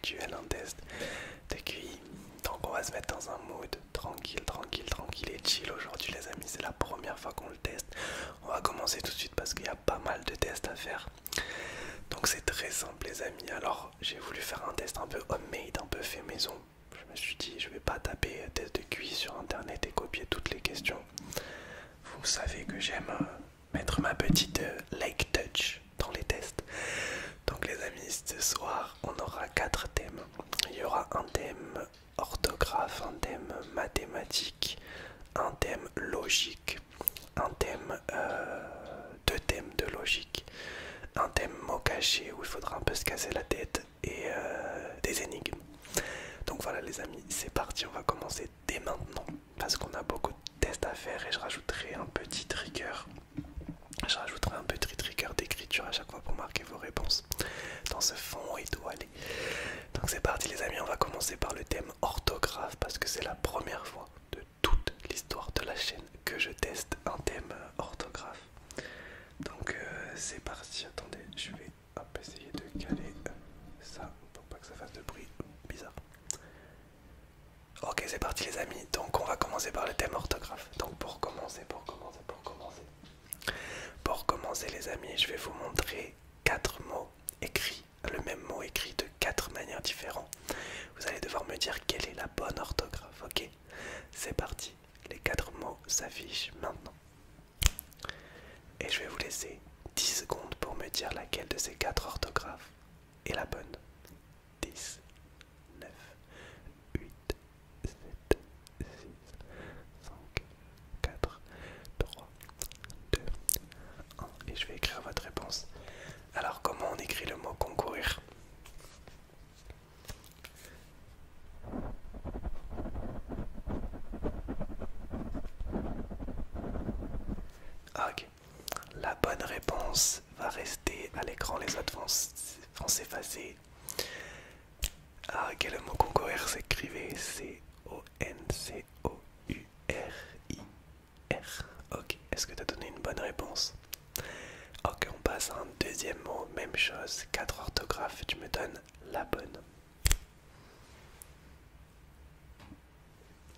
virtuel, un test de QI. Donc on va se mettre dans un mood tranquille, tranquille, tranquille et chill aujourd'hui les amis. C'est la première fois qu'on le teste. On va commencer tout de suite parce qu'il y a pas mal de tests à faire. Donc c'est très simple les amis. Alors j'ai voulu faire un test un peu homemade, un peu fait maison. Je me suis dit je vais pas taper test de QI sur internet et copier toutes les questions. Vous savez que j'aime mettre ma petite like touch dans les tests. Donc les amis, ce soir on aura 4 thèmes. Il y aura un thème orthographe, un thème mathématique, un thème logique, un thème, deux thèmes de logique, un thème mot caché où il faudra un peu se casser la tête et des énigmes. Donc voilà les amis, c'est parti, on va commencer dès maintenant parce qu'on a beaucoup de tests à faire et je rajouterai un petit trigger. Je rajouterai un petit trigger d'écriture à chaque fois pour marquer vos réponses dans ce fond étoilé. Donc c'est parti les amis, on va commencer par le thème orthographe parce que c'est la première fois de toute l'histoire de la chaîne que je teste un thème orthographe. Donc c'est parti, attendez, je vais essayer de caler ça pour pas que ça fasse de bruit bizarre. Ok c'est parti les amis, donc on va commencer par le thème orthographe. Donc pour commencer les amis, je vais vous montrer 4 mots écrits, le même mot écrit de 4 manières différentes. Vous allez devoir me dire quelle est la bonne orthographe, ok? C'est parti, les 4 mots s'affichent maintenant. Et je vais vous laisser 10 secondes pour me dire laquelle de ces 4 orthographes est la bonne. 10, 9, 8, 7, 6, 5, 4, 3, 2, 1. Et je vais écrire votre réponse. Alors comment on écrit le mot concourir? Ok. La bonne réponse va rester à l'écran, les autres vont s'effacer. Ah ok, le mot concourir s'écrivait C-O-N-C-O-U-R-I-R. Ok, est-ce que tu as donné une bonne réponse? Ok, on passe à un deuxième mot, même chose, 4 orthographes, tu me donnes la bonne.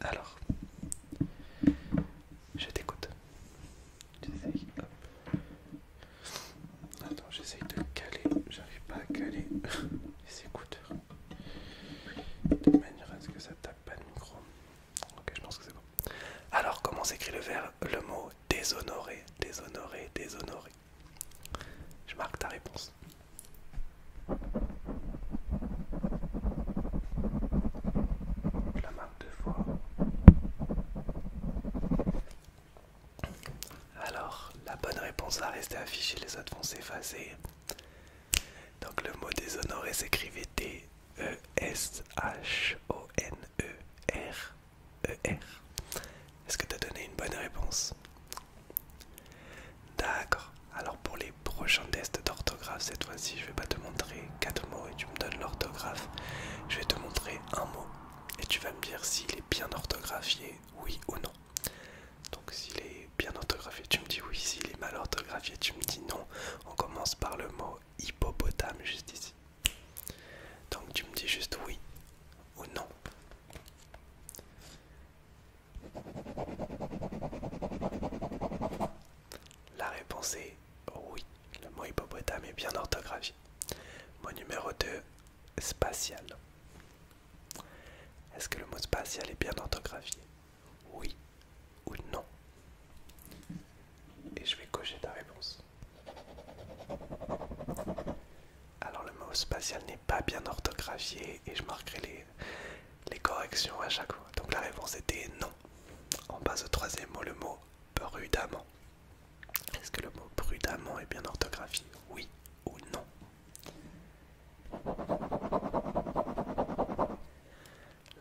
Alors, je t'écoute. J'essaye, hop. Attends, j'essaye de caler, j'arrive pas à caler les écouteurs. De manière à ce que ça tape pas le micro. Ok, je pense que c'est bon. Alors, comment s'écrit le mot déshonoré? Déshonoré, déshonoré. Je marque ta réponse. Je la marque 2 fois. Alors, la bonne réponse va rester affichée, les autres vont s'effacer. Donc le mot déshonoré s'écrivait D-E-S-H-O-N-E-R-E-R. Est-ce que tu as donné une bonne réponse? D'accord. Alors pour les prochains tests d'orthographe, cette fois-ci, je vais pas te montrer 4 mots et tu me donnes l'orthographe. Je vais te montrer un mot et tu vas me dire s'il est bien orthographié, oui ou non. Donc s'il est bien orthographié, tu me dis oui. S'il est mal orthographié, tu me dis non. On commence par le mot hippopotame juste ici. Donc tu me dis juste oui ou non. La réponse est oui. Le mot hippopotame est bien orthographié. Mot numéro 2, spatial. Est-ce que le mot spatial est bien orthographié? Oui ou non? Et je vais cocher ta réponse. Alors le mot spatial n'est pas bien orthographié et je marquerai les corrections à chaque fois. Donc la réponse était non. On passe au troisième mot, le mot prudemment. Est-ce que le mot prudemment est bien orthographié? Oui ou non?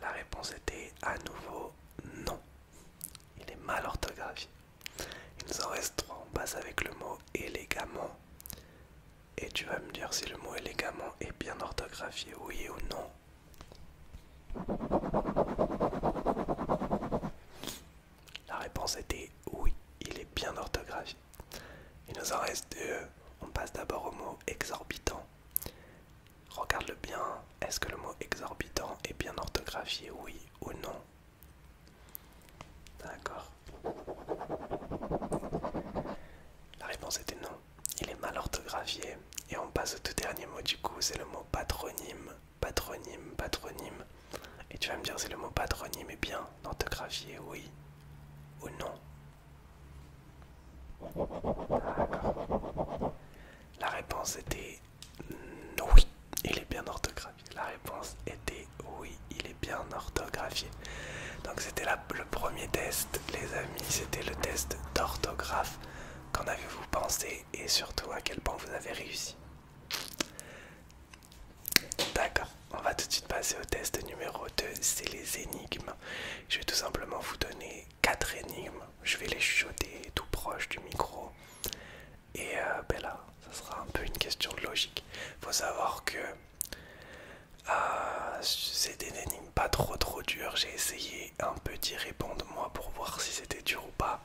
La réponse était à nouveau non. Il est mal orthographié. Il nous en reste 3. On passe avec le mot élégamment. Et tu vas me dire si le mot élégamment est bien orthographié, oui ou non. La réponse était oui, il est bien orthographié. Il nous en reste 2. On passe d'abord au mot exorbitant. Regarde-le bien. Est-ce que le mot orthographié, oui ou non? D'accord. La réponse était non. Il est mal orthographié. Et on passe au tout dernier mot du coup, c'est le mot patronyme. Patronyme, patronyme. Et tu vas me dire si le mot patronyme est bien orthographié, oui ou non? D'accord. La réponse était oui, il est bien orthographié. La réponse était oui, il est bien orthographié. Donc c'était le premier test, les amis, c'était le test d'orthographe. Qu'en avez-vous pensé et surtout à quel point vous avez réussi? D'accord, on va tout de suite passer au test numéro 2, c'est les énigmes. Je vais tout simplement vous donner 4 énigmes, je vais les chuchoter tout proche du micro. Et ben là, ça sera un peu une question de logique. Faut savoir que c'est des énigmes pas trop dures. J'ai essayé un peu d'y répondre moi pour voir si c'était dur ou pas.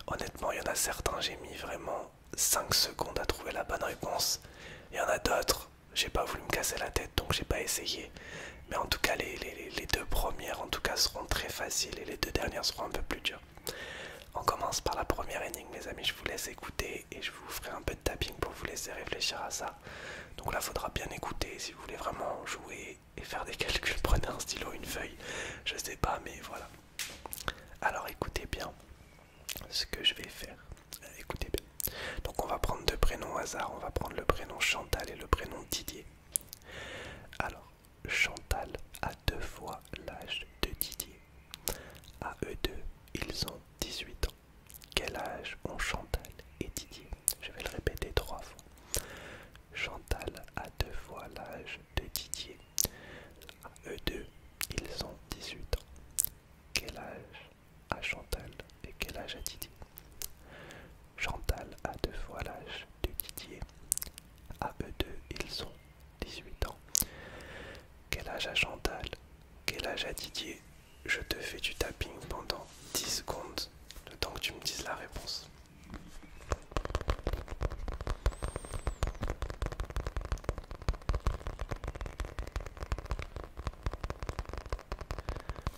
Honnêtement, il y en a certains, j'ai mis vraiment 5 secondes à trouver la bonne réponse. Il y en a d'autres, j'ai pas voulu me casser la tête donc j'ai pas essayé. Mais en tout cas, les deux premières en tout cas seront très faciles et les deux dernières seront un peu plus dures. On commence par la première énigme, mes amis. Je vous laisse écouter et je vous ferai un peu de tapping pour vous laisser réfléchir à ça. Donc là, faudra bien écouter si vous voulez vraiment jouer et faire des calculs. Prenez un stylo, une feuille, je sais pas, mais voilà. Alors écoutez bien ce que je vais faire. Écoutez bien. Donc on va prendre deux prénoms au hasard. On va prendre le prénom Chantal et le prénom Didier. Alors, Chantal a 2 fois l'âge de Didier. À eux deux, ils ont 18 ans. Quel âge ont Chantal et Didier? Je vais le répéter 3 fois. Chantal a 2 fois l'âge de Didier. À eux deux, ils ont 18 ans. Quel âge a Chantal et quel âge a Didier? Chantal a 2 fois l'âge de Didier. À eux deux, ils ont 18 ans. Quel âge a Chantal? Quel âge a Didier? Je te fais du tapping pendant 10 secondes, le temps que tu me dises la réponse.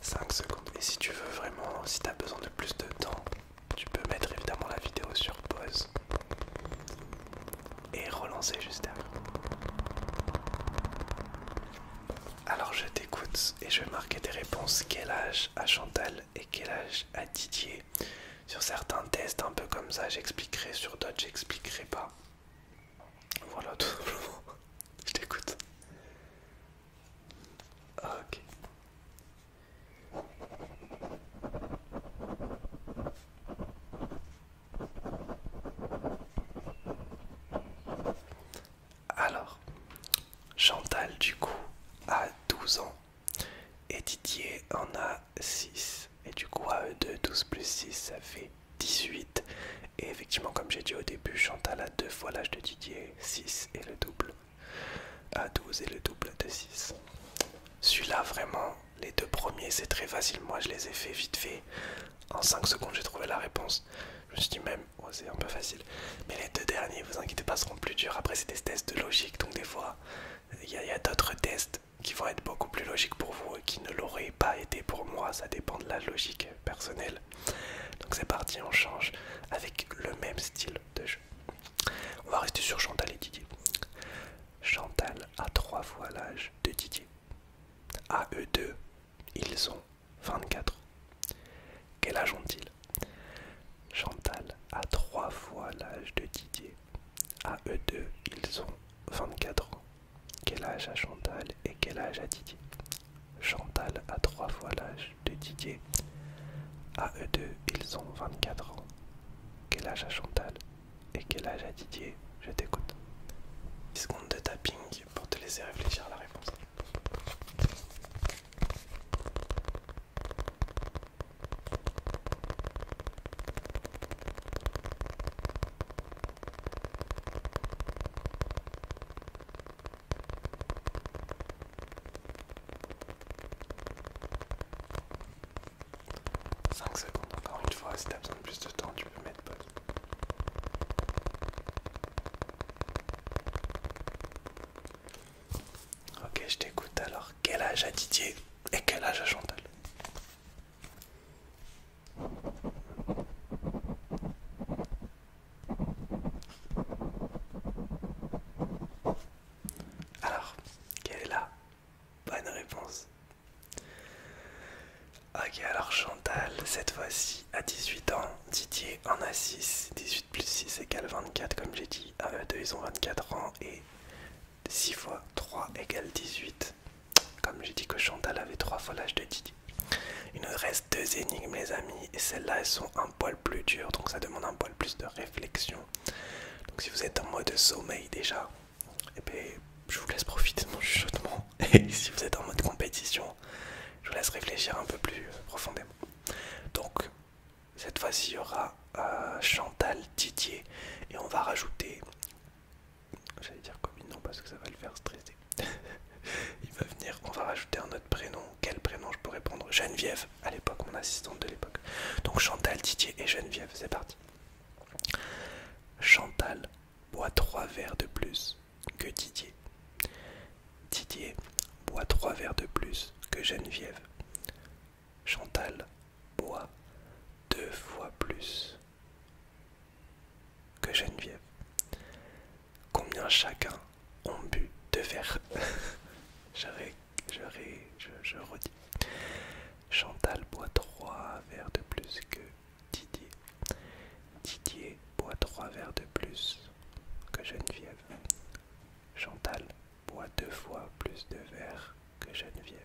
« 5 secondes. Et si tu veux vraiment, si tu as besoin de plus de temps, tu peux mettre évidemment la vidéo sur pause et relancer juste derrière. Alors je t'écoute et je vais marquer des réponses. Quel âge a Chantal et quel âge a Didier? Sur certains tests un peu comme ça j'expliquerai, sur d'autres j'expliquerai pas. Voilà tout simplement. Je t'écoute. Ok. Alors, Chantal du coup a 12 ans et Didier en a 6. Et du coup à eux deux, 12 plus 6 ça fait 18. Et effectivement comme j'ai dit au début, Chantal a 2 fois l'âge de Didier, 6 et le double. À 12 et le double de 6. Celui-là vraiment, les deux premiers c'est très facile, moi je les ai fait vite fait. En 5 secondes j'ai trouvé la réponse. Je me suis dit même, oh, c'est un peu facile. Mais les deux derniers, vous inquiétez pas, seront plus durs. Après c'est des tests de logique, donc des fois il y a d'autres tests qui vont être beaucoup plus logiques pour vous et qui ne l'auraient pas été pour moi. Ça dépend de la logique personnelle. Donc c'est parti, on change avec le même style de jeu. On va rester sur Chantal et Didier. Chantal a 3 fois l'âge de Didier. À eux deux, ils ont 24 ans. Quel âge ont-ils? Chantal a 3 fois l'âge de Didier. À eux deux, ils ont 24 ans. Quel âge a Chantal et quel âge a Didier? Chantal a 3 fois l'âge de Didier. À eux deux, ils ont 24 ans. Quel âge a Chantal et quel âge a Didier? Je t'écoute. 10 secondes de tapping pour te laisser réfléchir à la réponse. Encore une fois, si tu as besoin de plus de temps, tu peux mettre pause. Ok, je t'écoute alors. Quel âge a Didier et quel âge à Chantal? Alors, quelle est la bonne réponse? Ok, alors Chantal, cette fois-ci, a 18 ans. Didier en a 6. 18 plus 6 égale 24, comme j'ai dit. Deux, ils ont 24 ans. Et 6 fois 3 égale 18. Comme j'ai dit que Chantal avait 3 fois l'âge de Didier. Il nous reste 2 énigmes, les amis. Et celles-là, elles sont un poil plus dures. Donc ça demande un poil plus de réflexion. Donc si vous êtes en mode sommeil déjà, eh bien, je vous laisse profiter de mon chuchotement. Et si vous êtes en mode compétition, je vous laisse réfléchir un peu plus profondément. Donc, cette fois-ci, il y aura Chantal, Didier, et on va rajouter. J'allais dire Combine, non, parce que ça va le faire stresser. Il va venir, on va rajouter un autre prénom. Quel prénom je pourrais prendre? Geneviève, à l'époque, mon assistante de l'époque. Donc, Chantal, Didier et Geneviève, c'est parti. Chantal boit 3 verres de plus que Didier. Didier boit 3 verres de plus que Geneviève. Chantal boit 2 fois plus que Geneviève. Combien chacun ont bu de verres? Je redis. Chantal boit 3 verres de plus que Didier. Didier boit 3 verres de plus que Geneviève. Chantal boit 2 fois plus de verres que Geneviève.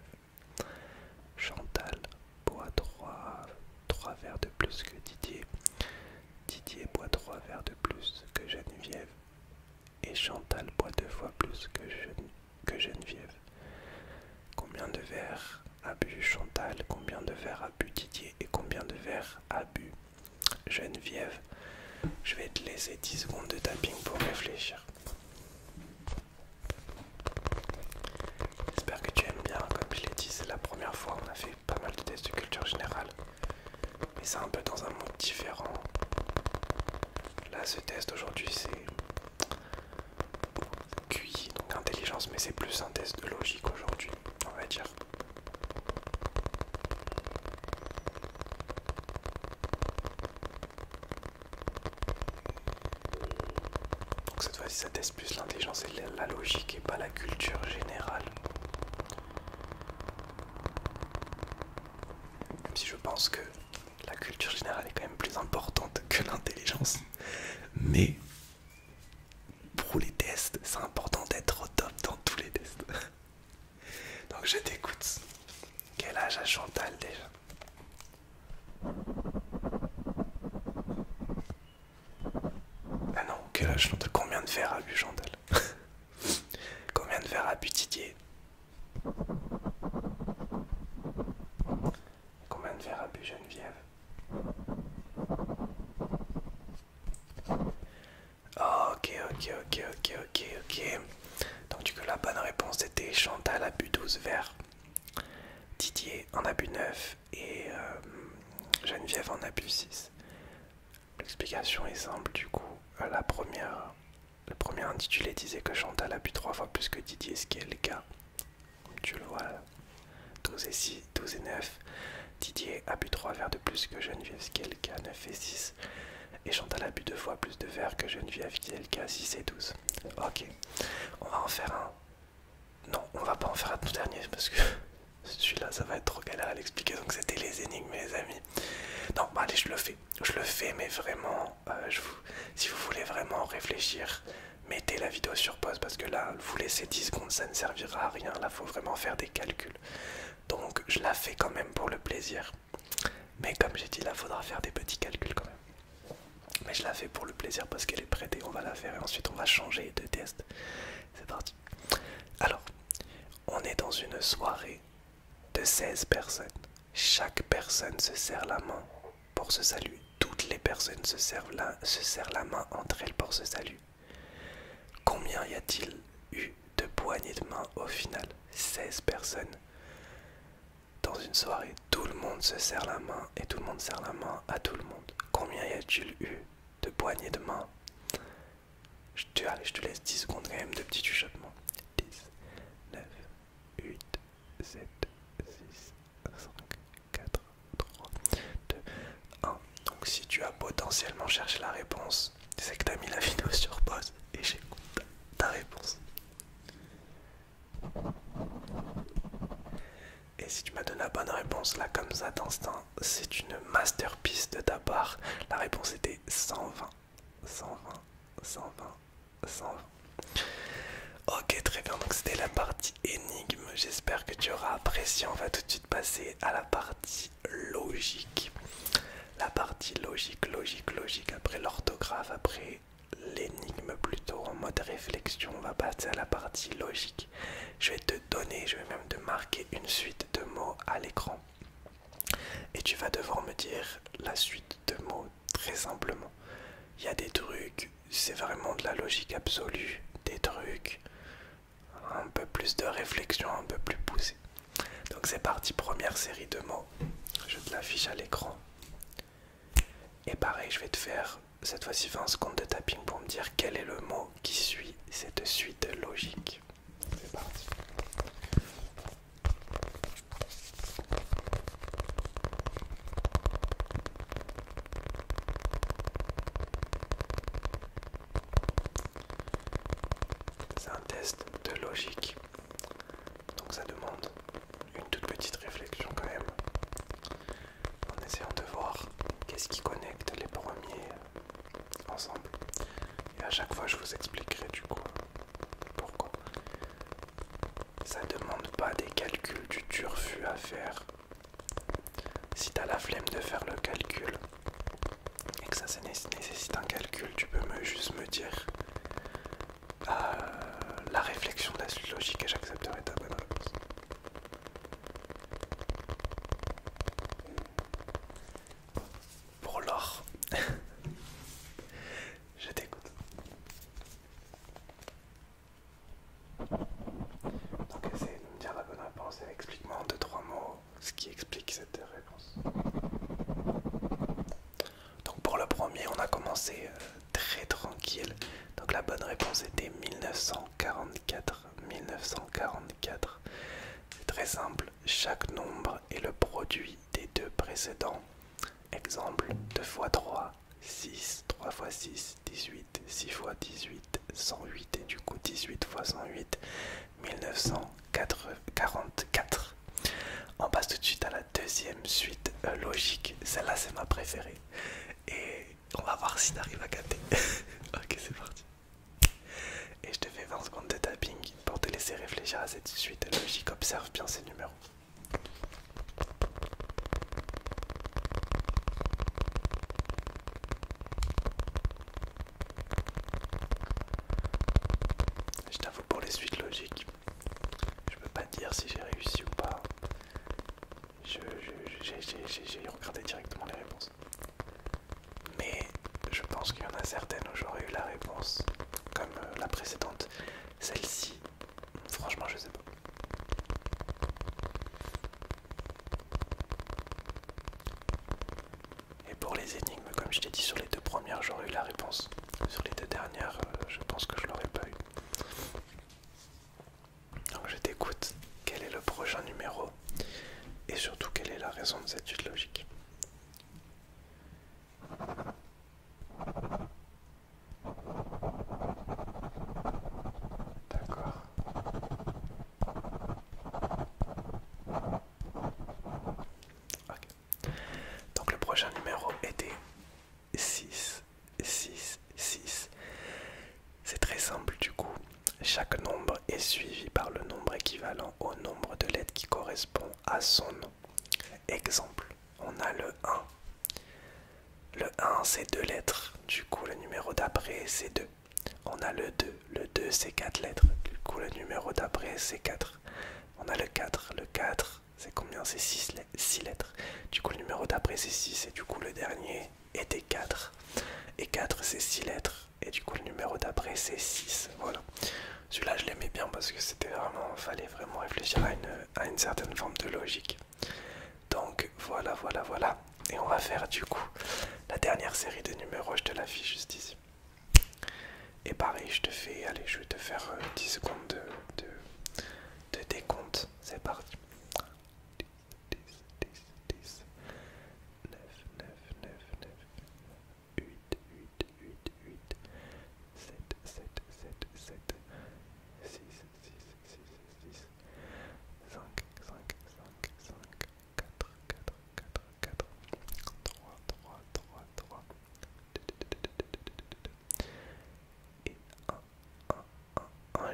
Chantal boit 3 verres de plus que Didier. Didier boit 3 verres de plus que Geneviève. Et Chantal boit 2 fois plus que Geneviève. Combien de verres a bu Chantal? Combien de verres a bu Didier? Et combien de verres a bu Geneviève? Je vais te laisser 10 secondes de tapping pour réfléchir. J'espère que tu aimes bien. Comme je l'ai dit, c'est la première fois. On a fait pas mal de tests de culture générale. Mais c'est un peu dans un mode différent. Là, ce test aujourd'hui, c'est QI, donc intelligence, mais c'est plus un test de logique aujourd'hui, on va dire. Donc cette fois-ci, ça teste plus l'intelligence et la logique et pas la culture générale. Même si je pense que la culture générale est quand même plus importante que l'intelligence. Mais pour les tests, c'est important d'être au top dans tous les tests. Donc je t'écoute. Quel âge a Chantal déjà? Ah non, quel âge Chantal? Combien de verres a bu Chantal? Combien de verres a bu Didier? Combien de verres a bu Geneviève? Ok. Donc du coup la bonne réponse était Chantal a bu 12 verres. Didier en a bu 9 et Geneviève en a bu 6. L'explication est simple du coup. Le premier intitulé disait que Chantal a bu 3 fois plus que Didier, ce qui est le cas. Comme tu le vois, 12 et 9. Didier a bu 3 verres de plus que Geneviève, ce qui est le cas, 9 et 6. Et Chantal a bu 2 fois plus de verres que Geneviève, qui est le cas, 6 et 12. Ok, on va en faire un. Non, on va pas en faire un tout dernier parce que celui-là ça va être trop galère à l'expliquer. Donc c'était les énigmes, les amis. Non, bah allez, je le fais, mais vraiment, si vous voulez vraiment réfléchir, mettez la vidéo sur pause parce que là, vous laissez 10 secondes, ça ne servira à rien. Là, faut vraiment faire des calculs. Donc je la fais quand même pour le plaisir. Mais comme j'ai dit, là, faudra faire des petits calculs quand même. Mais je la fais pour le plaisir parce qu'elle est prête et on va la faire et ensuite on va changer de test. C'est parti. Alors, on est dans une soirée de 16 personnes. Chaque personne se serre la main pour se saluer. Toutes les personnes se serrent la main entre elles pour se saluer. Combien y a-t-il eu de poignées de main au final? 16 personnes. Dans une soirée, tout le monde se serre la main et tout le monde serre la main à tout le monde. Combien y a-t-il eu de poignées de main? Allez, je te laisse 10 secondes quand même de petit chuchotement. 10, 9, 8, 7, 6, potentiellement chercher la réponse, c'est que tu as mis la vidéo sur pause et j'écoute ta réponse. Et si tu m'as donné la bonne réponse là comme ça d'instinct, c'est une masterpiece de ta part. La réponse était 120, 120, 120, 120. Ok, très bien, donc c'était la partie énigme. J'espère que tu auras apprécié. On va tout de suite passer à la partie logique. La partie logique, logique. Après l'orthographe, après l'énigme plutôt en mode réflexion, on va passer à la partie logique. Je vais te donner, je vais même te marquer une suite de mots à l'écran. Et tu vas devoir me dire la suite de mots très simplement. Il y a des trucs, c'est vraiment de la logique absolue, des trucs un peu plus de réflexion, un peu plus poussée. Donc c'est parti, première série de mots. Je te l'affiche à l'écran. Et pareil, je vais te faire cette fois-ci 20 secondes de tapping pour me dire quel est le mot qui suit cette suite logique. C'est parti. C'est un test de logique. Donc ça demande une toute petite réflexion quand même. En essayant de voir qu'est-ce qui connecte les premiers ensemble. Et à chaque fois je vous expliquerai du coup pourquoi. Ça demande pas des calculs du turfu à faire. Si t'as la flemme de faire le calcul et que ça nécessite un calcul, tu peux juste me dire la réflexion de la suite logique et j'accepterai ta bonne réponse. Pour l'or, je t'écoute. Donc essaye de me dire la bonne réponse et explique-moi en 2-3 mots ce qui explique cette réponse. Donc pour le premier, on a commencé très tranquille. Donc la bonne réponse était 1944. 1944. C'est très simple. Chaque nombre est le produit des deux précédents. Exemple, 2 fois 3, 6, 3 fois 6, 18, 6 fois 18, 108 et du coup 18 fois 108, 1944. On passe tout de suite à la deuxième suite logique. Celle-là c'est ma préférée. Et on va voir si t'arrives à capter. Ok, c'est parti. Et je te fais 20 secondes de tapping pour te laisser réfléchir à cette suite logique. Observe bien ces numéros. Je t'avoue, pour les suites logiques, je peux pas te dire si j'ai réussi ou pas. J'ai regardé directement les réponses. Mais je pense qu'il y en a certaines où j'aurais eu la réponse, comme la précédente. Celle-ci, franchement, je sais pas. Et pour les énigmes, comme je t'ai dit, sur les deux premières, j'aurais eu la réponse. Sur les deux dernières, je pense que je l'aurais pas eu. Donc je t'écoute. Quel est le prochain numéro? Et surtout, quelle est la raison de cette suite logique? D'accord. Ok. Donc le prochain numéro était 6, 6, 6. C'est très simple du coup. Chaque nombre est suivi par le nombre équivalent au nombre de lettres qui correspond à son nom. Exemple, on a le 1. Le 1 c'est 2 lettres, du coup le numéro d'après c'est 2. On a le 2, le 2 c'est 4 lettres, du coup le numéro d'après c'est 4. On a le 4 c'est combien? C'est 6 lettres, du coup le numéro d'après c'est 6 et du coup le dernier était 4. Et 4 c'est 6 lettres et du coup le numéro d'après c'est 6, voilà. Celui-là je l'aimais bien parce que c'était vraiment, fallait vraiment réfléchir à une certaine forme de logique. Donc voilà. Et on va faire du coup la dernière série de numéros, je te l'affiche juste ici. Et pareil, je te fais, allez, je vais te faire 10 secondes de décompte. C'est parti. 10, 10, 10, 9, 9, 9, 9,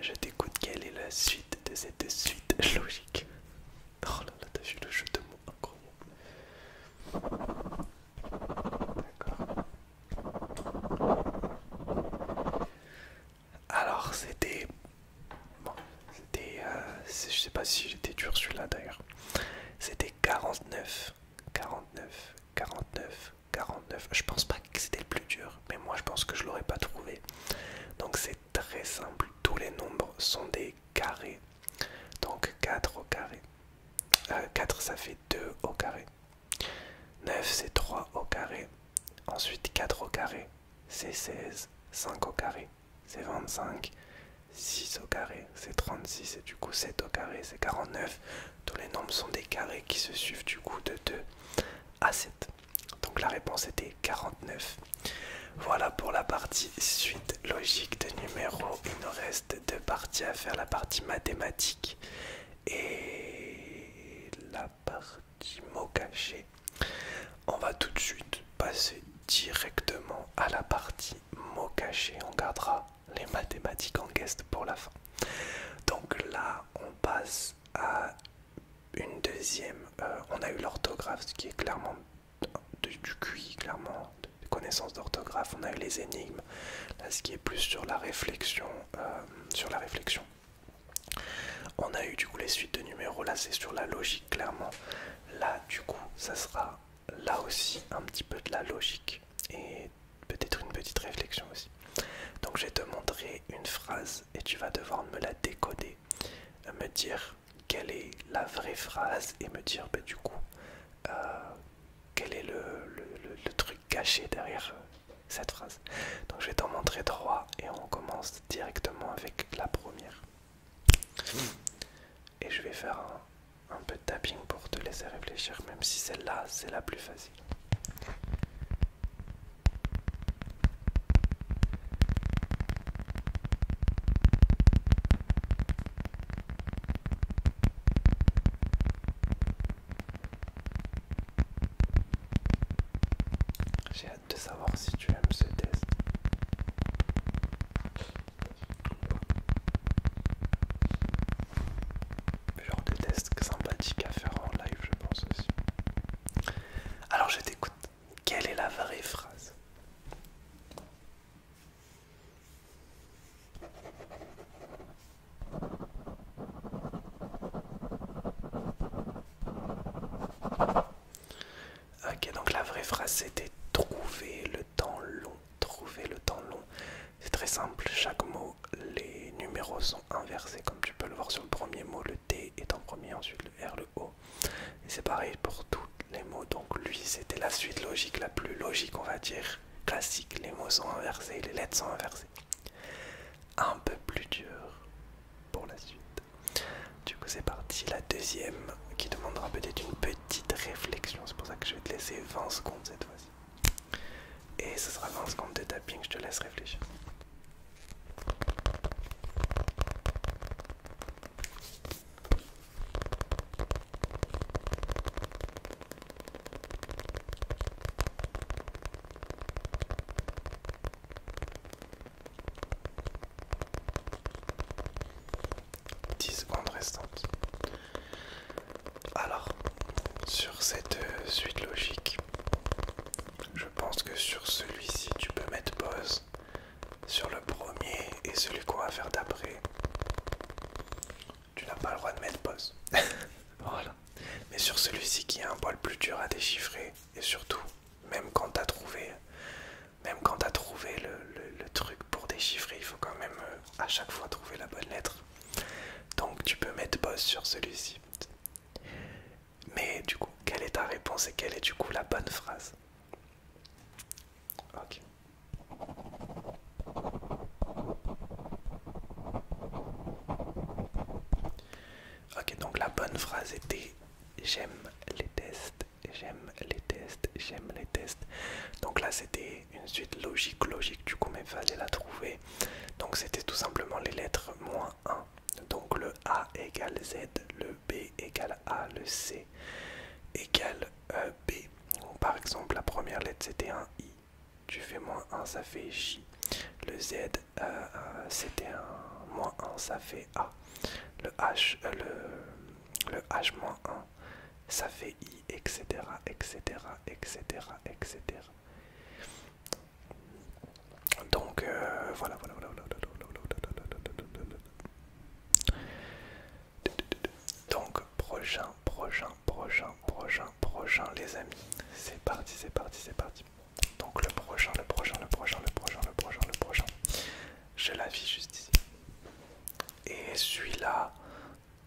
je t'écoute, quelle est la suite de cette suite logique? Oh là là, t'as vu le jeu de mots incroyable. D'accord. Alors c'était... Bon, c'était... je sais pas si j'étais dur celui-là d'ailleurs. C'était 49, 49, 49, 49. Je pense pas que c'était le plus dur, mais moi je pense que je l'aurais pas trouvé. Donc c'est très simple, tous les nombres sont des carrés. Donc 4 au carré. 4 ça fait 2 au carré. 9 c'est 3 au carré. Ensuite 4 au carré, c'est 16. 5 au carré, c'est 25. 6 au carré, c'est 36. Et du coup 7 au carré, c'est 49. Tous les nombres sont des carrés qui se suivent du coup de 2 à 7. Donc la réponse était 49. Voilà pour la partie suite logique de numéros. Il nous reste 2 parties à faire, la partie mathématique et la partie mots cachés. On va tout de suite passer directement à la partie mots cachés. On gardera les mathématiques en guest pour la fin. Donc là, on passe à une deuxième. On a eu l'orthographe, ce qui est clairement du QI, clairement, des connaissances d'orthographe. On a eu les énigmes, là, ce qui est plus sur la réflexion. On a eu du coup les suites de numéros, là c'est sur la logique clairement. Là du coup ça sera là aussi un petit peu de la logique et peut-être une petite réflexion aussi. Donc je vais te montrer une phrase et tu vas devoir me la décoder, me dire quelle est la vraie phrase et me dire du coup quel est le truc caché derrière cette phrase. Donc je vais t'en montrer 3 et on commence directement avec la première. Et je vais faire un peu de tapping pour te laisser réfléchir, même si celle-là, c'est la plus facile. J'ai hâte de savoir si tu aimes ce test. Le genre de test sympathique à faire en live, je pense aussi. Alors je t'écoute. Quelle est la vraie phrase? Ok, donc la vraie phrase c'était trouver le temps long. Trouver le temps long. C'est très simple, chaque mot, les numéros sont inversés. Comme tu peux le voir sur le premier mot, le T est en premier, ensuite le R, le O. Et c'est pareil pour tous les mots. Donc lui, c'était la suite logique, la plus logique, on va dire. Classique, les mots sont inversés, les lettres sont inversées. Un peu plus dur pour la suite. Du coup, c'est parti. La deuxième qui demandera peut-être une petite réflexion. C'est pour ça que je vais te laisser 20 secondes cette fois-ci. Et ce sera 20 secondes de tapping, je te laisse réfléchir. Secondes restantes. Alors, sur cette suite logique, je pense que sur celui-ci, tu peux mettre pause. Sur le premier et celui qu'on va faire d'après, tu n'as pas le droit de mettre pause. Voilà. Mais sur celui-ci qui est un poil plus dur à déchiffrer, et surtout, même quand tu as trouvé, le truc pour déchiffrer, il faut quand même à chaque fois trouver la bonne lettre. Donc tu peux mettre pause sur celui-ci. Mais du coup, quelle est ta réponse et quelle est du coup la bonne phrase? Ok. Ok, donc la bonne phrase était j'aime les tests, j'aime les tests, j'aime les tests. Donc là c'était une suite logique, du coup mais fallait la trouver. Donc c'était tout simplement les lettres moins 1. Donc le A égale Z, le B égale A, le C égale B. Donc, par exemple la première lettre c'était un I. Tu fais moins 1, ça fait J. Le Z c'était un moins un ça fait A. Le H moins un ça fait I, etc., etc., etc., etc. Donc voilà, voilà, voilà, voilà. Donc prochain les amis. C'est parti, c'est parti, c'est parti. Donc le prochain. Je l'affiche juste ici. Et celui-là,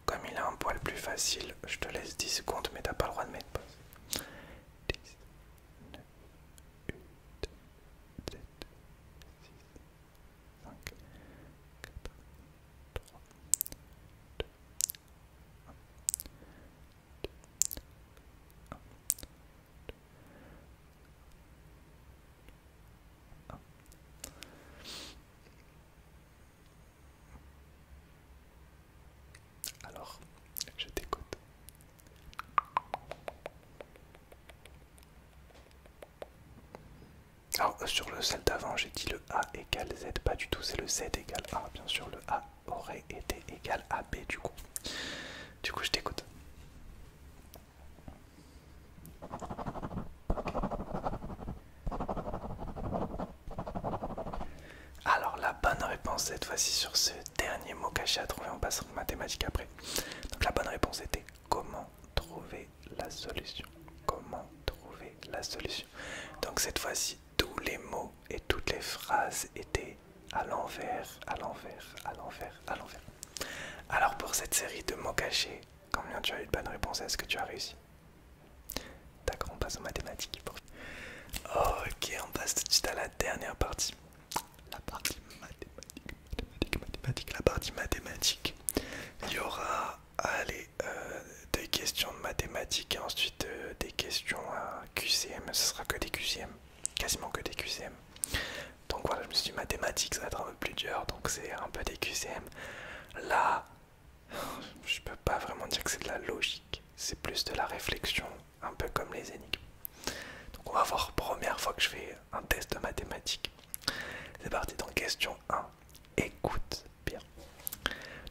comme il est un poil plus facile, je te laisse 10 secondes, mais t'as pas le droit de mettre pause. 10, 9, 8, 7, 6, 5, 4, 3, 2, 1. Alors, je t'écoute. Alors, sur le celle d'avant, j'ai dit le A égale Z, pas du tout, c'est le Z égale A. Bien sûr, le A aurait été égal à B du coup. Du coup, je t'écoute. Alors, la bonne réponse cette fois-ci sur ce dernier mot caché à trouver, on passera aux mathématiques après. Donc, la bonne réponse était comment trouver la solution. Comment trouver la solution. Donc, cette fois-ci, tous les mots et toutes les phrases étaient à l'envers, à l'envers, à l'envers, à l'envers. Alors, pour cette série de mots cachés, combien tu as eu de bonnes réponses? Est-ce que tu as réussi? D'accord, on passe aux mathématiques. Ok, on passe tout de suite à la dernière partie. La partie mathématiques, la partie mathématiques. Il y aura, allez, des questions de mathématiques et ensuite des questions à QCM. Ce sera que des QCM, quasiment que des QCM. Donc voilà, je me suis dit mathématiques, ça va être un peu plus dur, donc c'est un peu des QCM. Là, je peux pas vraiment dire que c'est de la logique, c'est plus de la réflexion, un peu comme les énigmes. Donc on va voir, première fois que je fais un test de mathématiques. C'est parti, donc question 1. Écoute bien.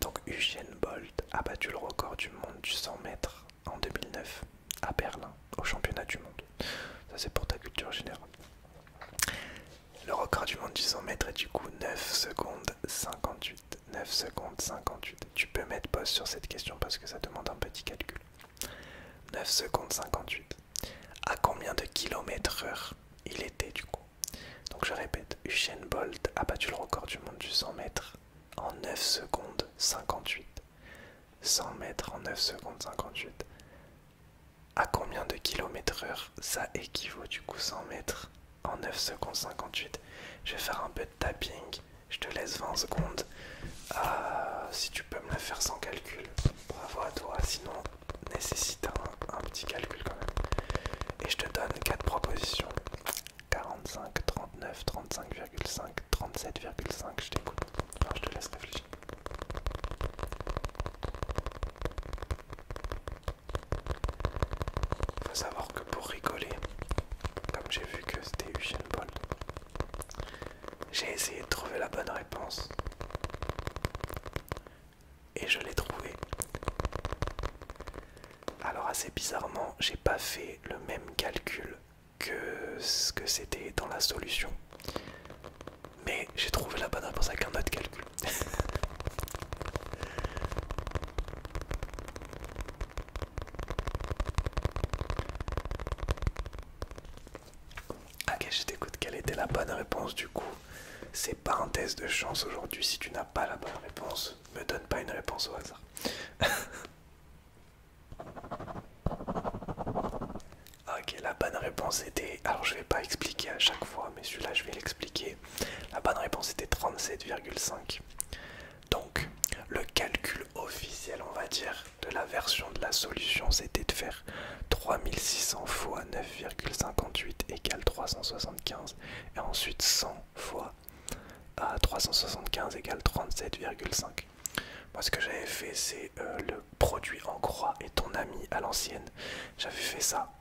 Donc Usain Bolt a battu le record du monde du 100 mètres en 2009 à Berlin, au championnat du monde. Ça c'est pour ta culture générale. Le record du monde du 100 mètres est du coup 9 secondes 58. 9 secondes 58. Tu peux mettre pause sur cette question parce que ça demande un petit calcul. 9 secondes 58. À combien de kilomètres heure il était du coup? Donc je répète, Usain Bolt a battu le record du monde du 100 mètres en 9 secondes 58. 100 mètres en 9 secondes 58. À combien de kilomètres heure ça équivaut du coup 100 mètres en 9 secondes 58? Je vais faire un peu de tapping, je te laisse 20 secondes. Si tu peux me la faire sans calcul, bravo à toi, sinon nécessite un petit calcul quand même. Et je te donne 4 propositions. 45, 39, 35,5, 37,5, je t'écoute. Alors je te laisse réfléchir. Faut savoir que pour rigoler, comme j'ai vu que c'était Usain Bolt, j'ai essayé de trouver la bonne réponse. Et je l'ai trouvée. Alors assez bizarrement, j'ai pas fait le même calcul que ce que c'était dans la solution. Mais j'ai trouvé la bonne réponse avec un autre calcul. Ok, je t'écoute. Quelle était la bonne réponse du coup? C'est pas un test de chance aujourd'hui. Si tu n'as pas la bonne réponse, me donne pas une réponse au hasard. Ok, la bonne réponse était... Alors je vais pas expliquer à chaque fois, mais celui-là je vais l'expliquer. La bonne réponse était 37,5. Donc, le calcul officiel, on va dire, de la version de la solution, c'était de faire 3600 fois 9,58 égale 375. Et ensuite 100 fois 375 égale 37,5. Moi, ce que j'avais fait, c'est le produit en croix et ton ami à l'ancienne. J'avais fait ça.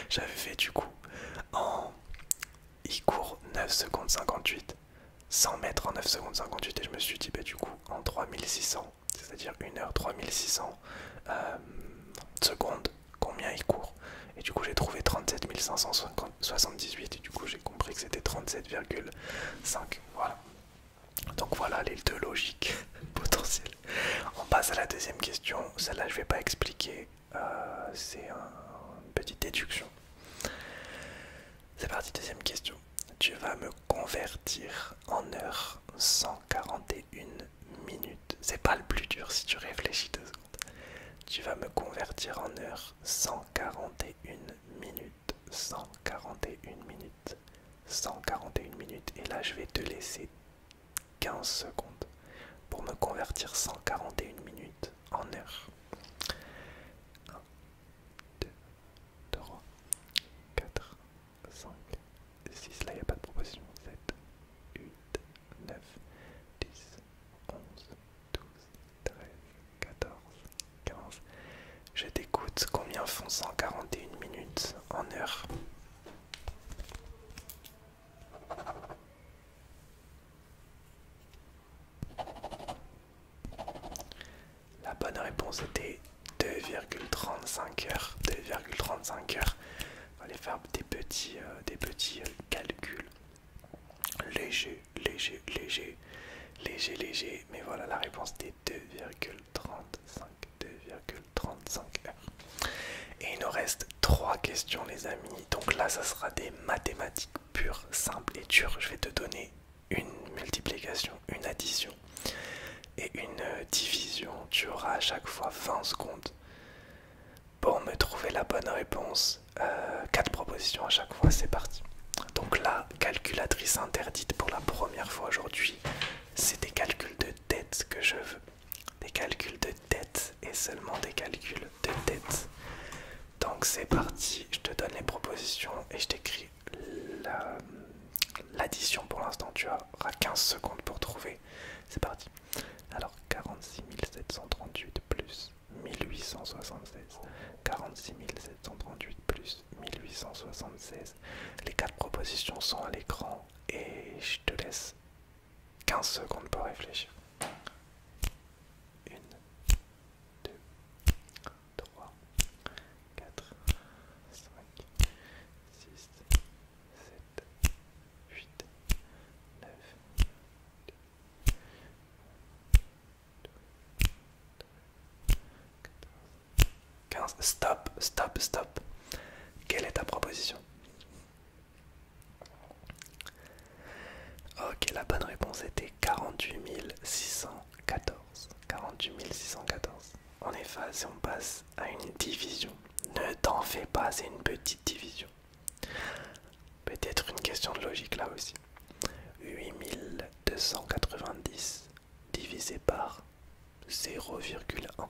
J'avais fait du coup en... Il court 9 secondes 58. 100 mètres en 9 secondes 58 et je me suis dit bah du coup en 3600, c'est-à-dire 1 heure 3600 secondes, combien il court? Et du coup j'ai trouvé 37 578 et du coup j'ai compris que c'était 37,5. Voilà. Donc voilà les deux logiques potentielles. On passe à la deuxième question. Celle-là je vais pas expliquer. C'est une petite déduction. C'est parti, deuxième question. Tu vas me convertir en heure 141 minutes. C'est pas le plus dur si tu réfléchis 2 secondes. Tu vas me convertir en heure 141 minutes. 141 minutes. 141 minutes. Et là, je vais te laisser 15 secondes pour me convertir 141 minutes en heure. 1, 2, 3, 4, 5, 6. Là, il n'y a pas de proposition. 7, 8, 9, 10, 11, 12, 13, 14, 15. Je t'écoute. Combien font 141 minutes en heure? La bonne réponse était 2,35 heures. 2,35 heures. On va aller faire des petits calculs. Léger, léger, léger, léger, léger. Mais voilà, la réponse était 2,35 heures. Et il nous reste 3 questions les amis. Donc là ça sera des mathématiques pures, simples et dures. Je vais te donner une multiplication, une addition et une division. Tu auras à chaque fois 20 secondes pour me trouver la bonne réponse. 4 propositions à chaque fois, c'est parti. Donc la calculatrice interdite pour la première fois aujourd'hui, c'est des calculs de tête que je veux. Des calculs de tête et seulement des calculs de tête. Donc c'est parti, je te donne les propositions et je t'écris l'addition pour l'instant. Tu auras 15 secondes pour trouver. C'est parti. Alors 46 738 plus 1876. 46 738 plus 1876. Les 4 propositions sont à l'écran et je te laisse 15 secondes pour réfléchir. 1, 2, 3, 4, 5, 6, 7, 8, 9, 15. Stop, stop, stop. Quelle est ta proposition? Ok, la bonne réponse était 48 614. 48 614. On efface et on passe à une division. Ne t'en fais pas, c'est une petite division. Peut-être une question de logique là aussi. 8290 divisé par 0,1.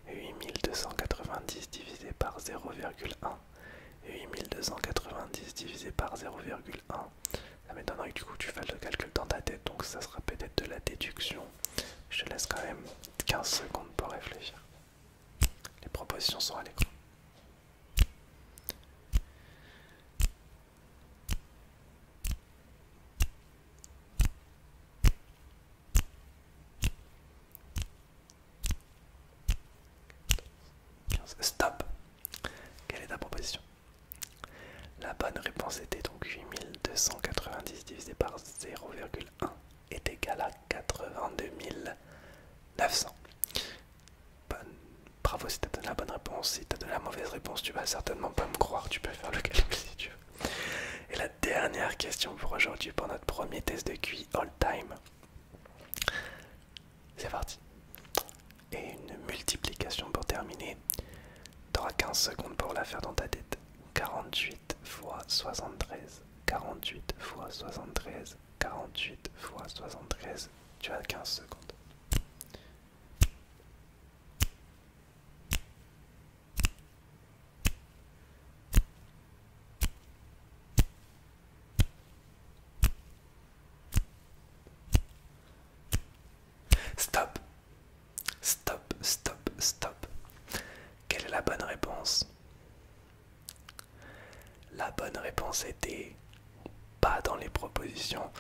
8290 divisé par 0,1. 8290 divisé par 0,1. Ça m'étonnerait que du coup tu fasses le calcul dans ta tête, donc ça sera peut-être de la déduction. Je te laisse quand même 15 secondes pour réfléchir. Les propositions sont à l'écran. Stop. Quelle est ta proposition? La bonne réponse était donc 8290 divisé par 0,1 est égal à 82 900. Bravo si tu as donné la bonne réponse. Si tu as donné la mauvaise réponse, tu vas certainement pas me croire. Tu peux faire le calcul si tu veux. Et la dernière question pour aujourd'hui, pour notre premier test de QI all time. C'est parti. Et une multiplication pour terminer. Tu auras 15 secondes pour la faire dans ta tête. 48 fois 73. 48 fois 73. 48 fois 73. Tu as 15 secondes. Stop. Stop, stop, stop. Quelle est la bonne réponse? La bonne réponse était pas dans les propositions.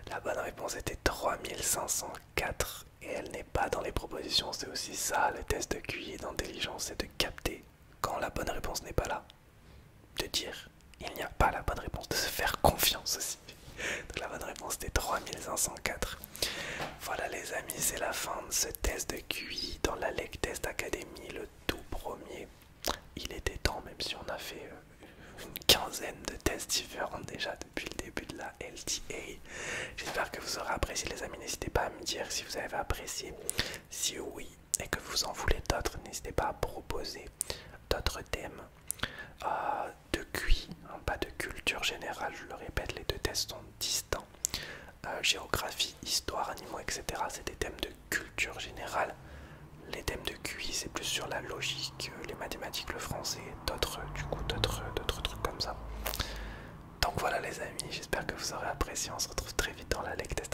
La bonne réponse était 3504 et elle n'est pas dans les propositions. C'est aussi ça le test de QI et d'intelligence, c'est de capter quand la bonne réponse n'est pas là. De dire il n'y a pas la bonne réponse, de se faire confiance aussi. Donc la bonne réponse était 3504. Voilà les amis, c'est la fin de ce test de QI dans la Lake Test Academy, le tout premier. Il était temps, même si on a fait une quinzaine de tests différents déjà depuis le début de la LTA. J'espère que vous aurez apprécié les amis, n'hésitez pas à me dire si vous avez apprécié. Si oui et que vous en voulez d'autres, n'hésitez pas à proposer d'autres thèmes de QI, hein, pas de culture générale, je le répète, les deux tests sont distants. Géographie, histoire, animaux, etc. c'est des thèmes de culture générale. Les thèmes de QI c'est plus sur la logique, les mathématiques, le français, d'autres trucs comme ça. Donc voilà les amis, j'espère que vous aurez apprécié, on se retrouve très vite dans la Lake Test